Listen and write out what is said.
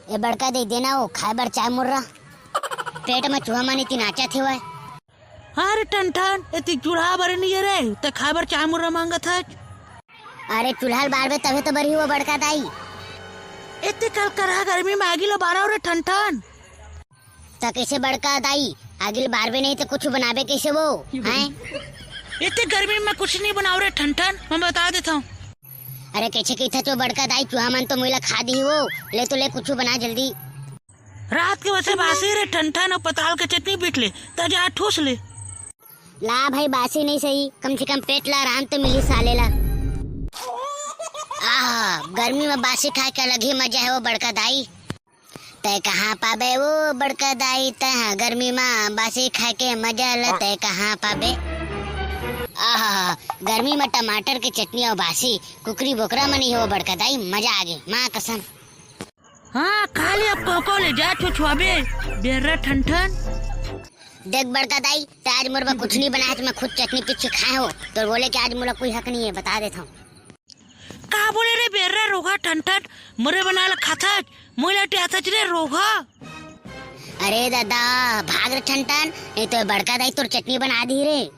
ये बड़का दे देना हो खाए बर चाय मुर्रा पेट में चूहा मानी ती नाचा थे वह। अरे टन इतनी चूल्हा भरे नहीं रे तो खाए बर चाय मुर्रा मांगा था। अरे चूल्हा बार में तभी तो बरी वो बड़का दाई इतने कल करा गर्मी में आगी लो बारह रे ठन तो कैसे बड़का दाई आगिल बार में नहीं तो कुछ बनावे कैसे वो हैं? इतने गर्मी में कुछ नहीं बनाओ रे ठन मैं बता देता हूँ। अरे कैसे कहता तो बड़का दाई चूहा मन तो मुला खा दी वो ले तो ले कुछ बना जल्दी। रात के वैसे बासी रे ठन और पताल के चटनी पीट ले ताजा ठूस ले। ला भाई बासी नहीं सही कम से कम पेट ला आराम तो मिली साले ला। गर्मी में बासी खाए के अलग ही मजा है वो बड़का दाई। तय कहाँ पाबे वो बड़का दाई तय गर्मी में बासी खाए के मजा ल तय कहाँ पाबे। गर्मी में टमाटर की चटनी और बासी कुकरी बोकरा में नहीं हो बड़का दाई मजा आ गई माँ कसम। हाँ खा ले अब को ले जा छुछुआबे बेर्रा ठन देख बड़का दाई तो आज मुर्गा कुछ नहीं बनाया तो मैं खुद चटनी पीछे खाए हो तो बोले कि आज मुला कोई हक नहीं है बता देता हूँ। का बोले रे बेर्रा रोगा ठन मुरे बना खाता मोला टे रे रोगा। अरे दादा भाग रे ठन नहीं तो बड़का दाई तोर चटनी बना दी रे।